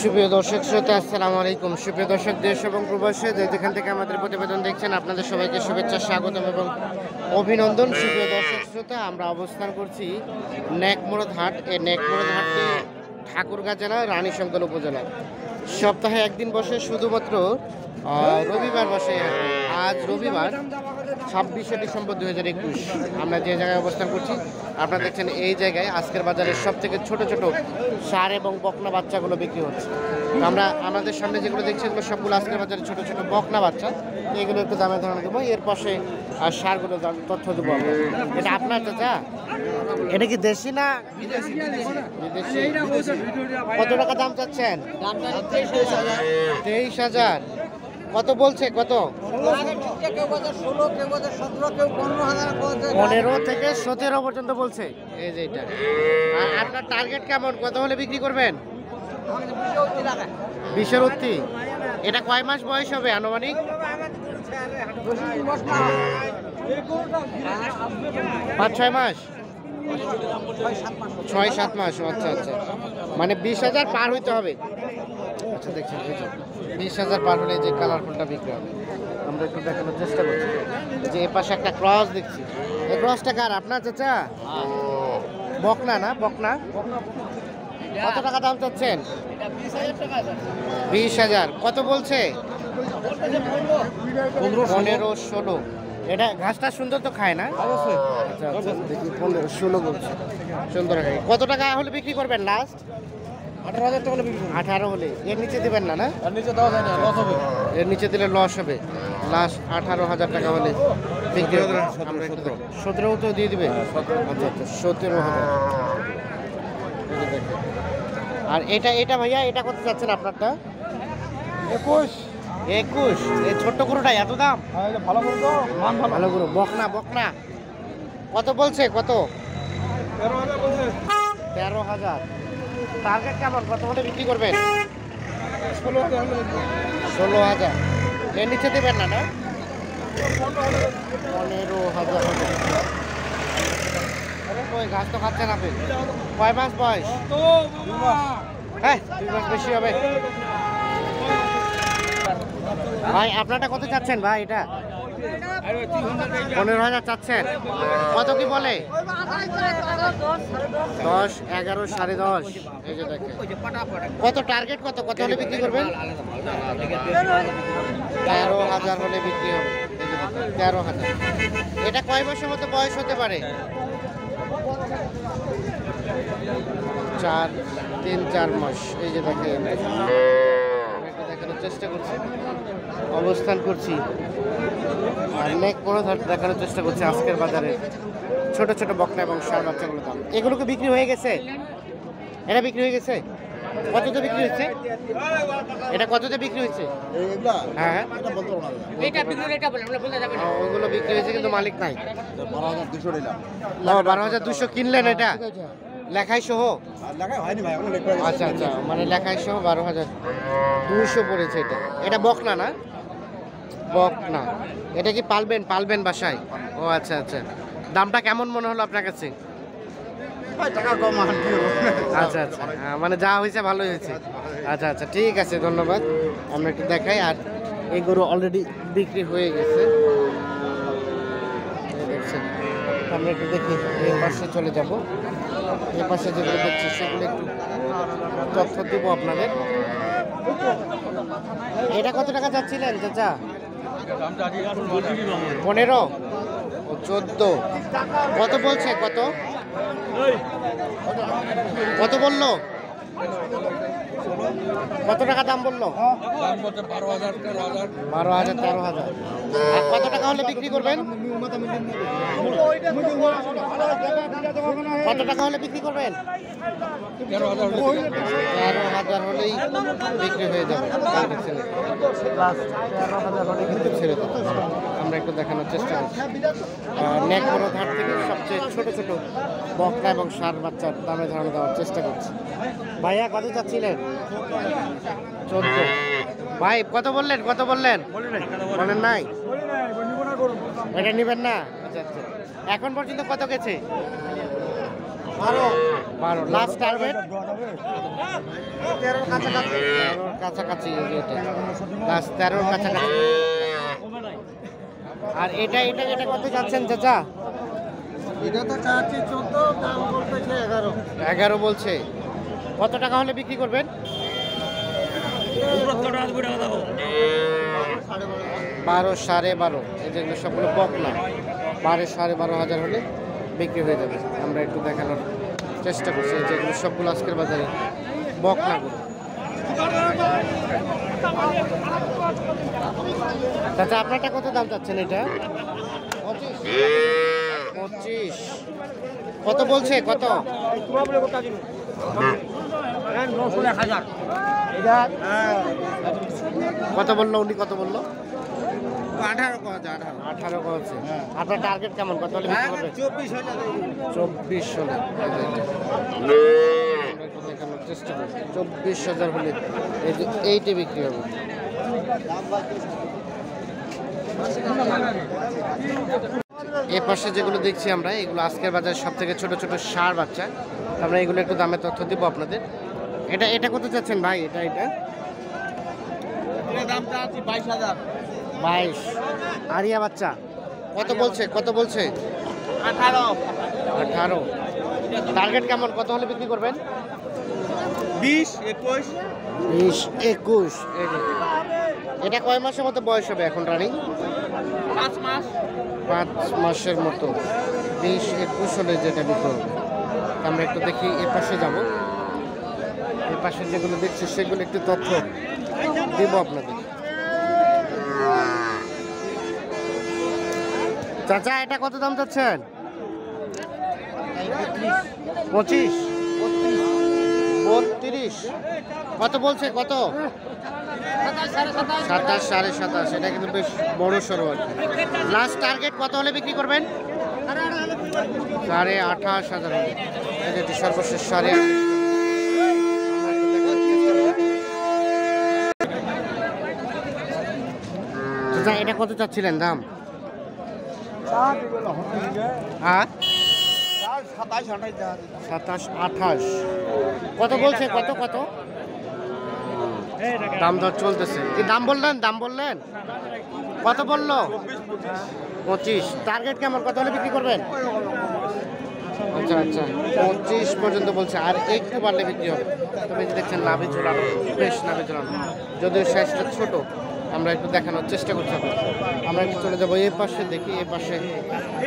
সুপ্রিয় দর্শক শ্রোতা, আসসালামু আলাইকুম। সুপ্রিয় দর্শক, দেশ এবং প্রবাসে যেখান থেকে আমাদের প্রতিবেদন দেখছেন, আপনাদের সবাইকে শুভেচ্ছা, স্বাগতম এবং অভিনন্দন। সুপ্রিয় দর্শক শ্রোতা, আমরা অবস্থান করছি নেকমুরদ হাট। এই নেকমুরদ হাটটি ঠাকুরগাঁ জেলা, রানীশঙ্কর উপজেলা। সপ্তাহে একদিন বসে, শুধুমাত্র রবিবার বসে। আজ রবিবার 26শে ডিসেম্বর 2021। আমরা যে জায়গায় অবস্থান করছি, আপনারা দেখছেন এই জায়গায় আজকের বাজারের সব থেকে ছোট ছোট ষাঁড় এবং বকনা বাচ্চাগুলো বিক্রি হচ্ছে। আমরা আমাদের সামনে যেগুলো দেখছি, এগুলো সবগুলো আজকের বাজারে ছোট ছোট বকনা বাচ্চা। এগুলো একটু দামে ধারণা দেবো, এর পাশে ষাঁড়গুলো তথ্য দেবো। এটা আপনার চাচা? এটা কি দেশি না বিদেশি? কত টাকা দাম চাচ্ছেন? 23,000। কত বলছে? কত? 15 থেকে 17 পর্যন্ত বলছে। এই যে এটা। আর আপনার টার্গেট কেমন? কত হলে বিক্রি করবেন? 20-এর উঠতি। এটা কয় মাস বয়স হবে আনুমানিক? 5-6 মাস, 6-7 মাস। আচ্ছা আচ্ছা, মানে 20,000 পার হইতে হবে। আচ্ছা, দেখছেন 20,000 পার হলে যে কালারফুলটা বিক্রি হবে। আমরা একটু দেখানোর চেষ্টা করছি যে এ পাশে একটা ক্রস দেখছি। এই ক্রসটা কার? আপনার চাচা? বকনা না? বকনা। কত টাকা দাম চাচ্ছেন? 20,000। কত বলছে? 15-16। এটা ঘাসটা সুন্দর তো খায় না? অবশ্যই। আচ্ছা আচ্ছা, দেখি 15-16 বলছে। সুন্দর। কত টাকা হলে বিক্রি করবেন লাস্ট? 18,000 টাকা হলে বিক্রি করবেন। 18 হলে? এর নিচে দিবেন না? না, এর নিচে দেওয়া যায় না, লস হবে। এর নিচে দিলে লস হবে। লাস্ট 18,000 টাকা হলে বিক্রি হবে। 17 তো দিয়ে দিবে? আচ্ছা আচ্ছা, 17,000। আর এটা ভাইয়া, এটা কত যাচ্ছেন আপনারটা? 21। এই ছোট্ট গরুটা এত দাম? ভালো গরু তো, মান ভালো। ভালো গরু। বকনা? বকনা কত বলছে? কত? 13,000 বলছে। 13,000। টার্গেট কেমন? কত হলে বিক্রি করবেন? 16,000। এর নিচে দেবেন না? না, 15,000 হবে। ওই ঘাস তো খাচ্ছেন আপনি। কয় মাস বয়স? 2 মাস। হ্যাঁ, 2 মাস বেশি হবে। ভাই আপনারটা কত চাচ্ছেন ভাই? এটা 15,000 চাচ্ছেন। কত কি বলে? 10, 11, 10.5। এই যে দেখেন। কত টার্গেট? কত কত হলে বিক্রি করবেন? 13,000 হলে বিক্রি হবে। এই যে দেখেন, 13,000। এটা কয় মাসের মতো বয়স হতে পারে? 3-4 মাস। এই যে দেখেন, দেখানোর চেষ্টা করছি, অবস্থান করছি নেকমুরদ হাট দেখানোর চেষ্টা করছি আজকের বাজারে ছোট ছোট বকনা এবং ষাঁড় বাচ্চাগুলো দাম। এগুলোকে বিক্রি হয়ে গেছে? এটা বিক্রি হয়ে গেছে? কততে বিক্রি হচ্ছে? এটা কততে বিক্রি হচ্ছে? হ্যাঁ হ্যাঁ, ওগুলো বিক্রি হয়েছে কিন্তু মালিক নাই। 12,200 কিনলেন? এটা লেখাই সহ? আচ্ছা আচ্ছা, মানে লেখাই সহ 12,200 পড়েছে। এটা বকনা না? বকনা। এটা কি পালবেন বাসায়? ও আচ্ছা আচ্ছা। দামটা কেমন মনে হলো আপনার কাছে? আচ্ছা আচ্ছা, মানে যা হয়েছে ভালোই হয়েছে। আচ্ছা আচ্ছা, ঠিক আছে, ধন্যবাদ। আমরা একটু দেখাই। আর এই গরু অলরেডি বিক্রি হয়ে গেছে, দেখছেন। আমরা একটু দেখি, এই পাশে চলে যাব। এই পাশে যেগুলো দেখছি সেগুলো একটু তথ্য দেবো আপনাদের। এটা কত টাকা চাচ্ছিলেন চাচা? 15 ও 14। কত বলছে? কত কত বললো? কত টাকা দাম বললো? 12,000, 13,000। আর কত টাকা হলে বিক্রি করবেন? কত টাকা হলে বিক্রি করবেন? 13,000 হলেই বিক্রি হয়ে যাবে। 13,000 হলে কিন্তু ছেড়ে দেবে। আমরা একটু দেখানোর চেষ্টা করছি নেকমুরদ হাট থেকে সবচেয়ে ছোট ছোট বকনা এবং ষাঁড় বাচ্চার দামে ধারণা দেওয়ার চেষ্টা করছি। ভাইয়া কত চাচ্ছিলেন? 14। ভাই কত বললেন? কত বললেন? বলেন নাই? এটা নেবেন না? আচ্ছা আচ্ছা। এখন পর্যন্ত কত গেছে? 12 লাস্ট টার্গেট 13 কাছাকাছি, 13 কাছাকাছি এটা লাস্ট 13 কাছাকাছি। আর এটা কত যাচ্ছেন চাচা? এটা তো চাচ্ছি 14, দাম বলতেছে 11। 11 বলছে। কত টাকা হলে বিক্রি করবেন? 12, 12.5। এই যেগুলো সবগুলো বকনা, 12, 12.5 হলে বিক্রি হয়ে যাবে। আমরা একটু দেখানোর চেষ্টা করছি। এই যেগুলো সবগুলো আজকের বাজারে বকনাগুলো। চাচা আপনারটা কত দাম চাচ্ছেন এটা? 25। কত বলছে? কত কত বললো উনি? কত বললো? 18 কছে। আপনার টার্গেট কেমন? কত হলে বিক্রি করবেন? 24 হলে দেখানোর চেষ্টা করছি। 24,000 হলে এই যে এইটা বিক্রি হবে। এ পাশে যেগুলো দেখছি আমরা, এগুলো আজকের বাজারে সব থেকে ছোট ছোট ষাঁড় বাচ্চা। আমরা এগুলো একটু দামের তথ্য দিব আপনাদের। এটা কত চাচ্ছেন ভাই? এটা দামটা আছে 22,000। 22। আরিয়া বাচ্চা কত বলছে? 18। টার্গেট কেমন? কত হলে বিক্রি করবেন? 20, 21। 20, 21। এটা কয় মাসের মতো বয়স হবে এখন রানিং? 5 মাস। 5 মাসের মতো। 20, 21 হলে যেটা বিক্রি হবে। আমরা একটু দেখি এ পাশে যাব। এ পাশে যেগুলো দেখছি সেগুলো একটু তথ্য দেব আপনাদের। চাচা এটা কত দাম চাচ্ছেন? 25, 32। কত বলছে? কত? 27, 27.5। এটা কিন্তু বেশ বড় সড়ো আর কি। লাস্ট টার্গেট কত হলে বিক্রি করবেন? 28,500 হলে। এটি সর্বশেষ 28,500। চাচা এটা কত চাচ্ছিলেন দাম? হ্যাঁ 27, 28। কত বলছে? কত দাম দর চলতেছে? কি দাম বললেন? কত বললো? 25। টার্গেট কেমন? কত হলে বিক্রি করবেন? আচ্ছা 25 পর্যন্ত বলছে। আর একটু বাড়লে বিক্রি হবে। তবে দেখছেন নাভি ঝোলানো, বেশ নাভি ঝোলানো, যদিও সাইজটা ছোট। আমরা একটু দেখানোর চেষ্টা করছি। আমরা একটু চলে যাবো এই পাশে। দেখি এই পাশে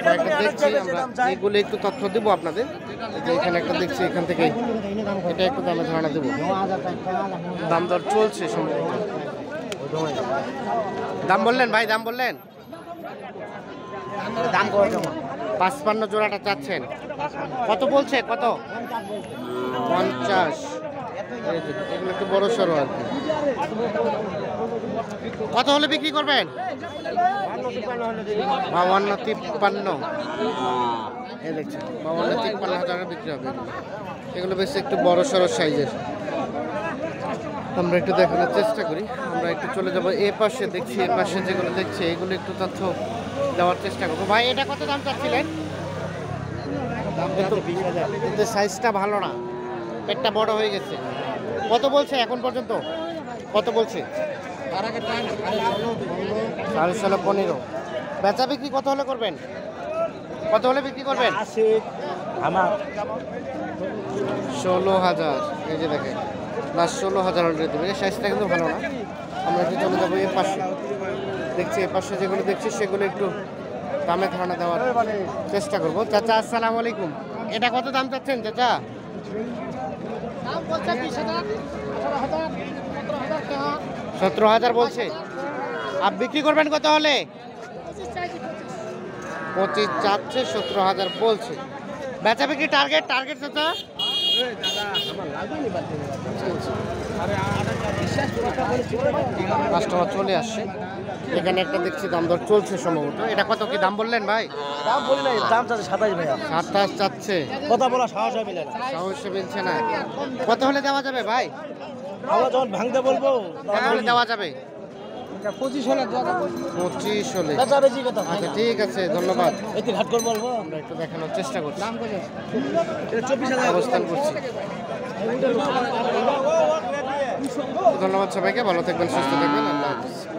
কয়েকটা দেখছি আমরা, এইগুলো একটু তথ্য দেবো আপনাদের। যে এখানে একটা দেখছি, এখান থেকে এটা একটু দামে ধারণা দেবো। দাম দর চলছে সম্ভবত। দাম বললেন ভাই? দাম বললেন? দাম 55 জোড়াটা চাচ্ছেন। কত বলছে? কত? 50। এগুলো একটু বড় সড়ো আর কি। কত হলে বিক্রি করবেন? 52, 53। এই দেখছেন 52, 53,000 বিক্রি হবে। এগুলো বেশ একটু বড় সড়ো সাইজের। আমরা একটু দেখানোর চেষ্টা করি। আমরা একটু চলে যাবো এ পাশে। দেখছি এ পাশে যেগুলো দেখছি এগুলো একটু তথ্য দেওয়ার চেষ্টা করবো। ভাই এটা কত দাম চাচ্ছিলেন? কিন্তু সাইজটা ভালো না, পেটটা বড় হয়ে গেছে। কত বলছে এখন পর্যন্ত? কত বলছে? 16.5, 15। বেচা বিক্রি কত হলে করবেন? কত হলে বিক্রি করবেন? 16,000। এই যে দেখেন লাস্ট 16,000 হলে দেবে। সাইজটা কিন্তু ভালো না। আমরা একটু চলে যাবো এ পাশে। দেখছি এ পাশে যেগুলো দেখছি সেগুলো একটু দামে ধারণা দেওয়ার চেষ্টা করবো। চাচা আসসালামু আলাইকুম। এটা কত দাম চাচ্ছেন চাচা? 17,000 বলছে। আর বিক্রি করবেন কত হলে? 25 চাচ্ছে, 17,000 বলছে। বেচা বিক্রি টার্গেট চাচা? কাস্টমার চলে আসছে। এখানে একটা দেখছি দাম দর চলছে সম্ভবত। এটা কত কি দাম বললেন ভাই? দাম বলি নাই, দাম চাচ্ছে 27 ভাইয়া। 27 চাচ্ছে। কথা বলা সাহস হয় মিলে না। সাহস মিলছে না। কত হলে দেওয়া যাবে ভাই? আমরা যখন ভাঙতে বলবো কত হলে দেওয়া যাবে? 25 হলে 25 হলে। বেচা বেচি কথা আচ্ছা ঠিক আছে, ধন্যবাদ। এতে ঘাট করব বলবো আমরা একটু দেখানোর চেষ্টা করছি, দাম কত? এটা 24000 অবস্থান করছি। ধন্যবাদ সবাইকে, ভালো থাকবেন, সুস্থ থাকবেন, আল্লাহ হাফেজ।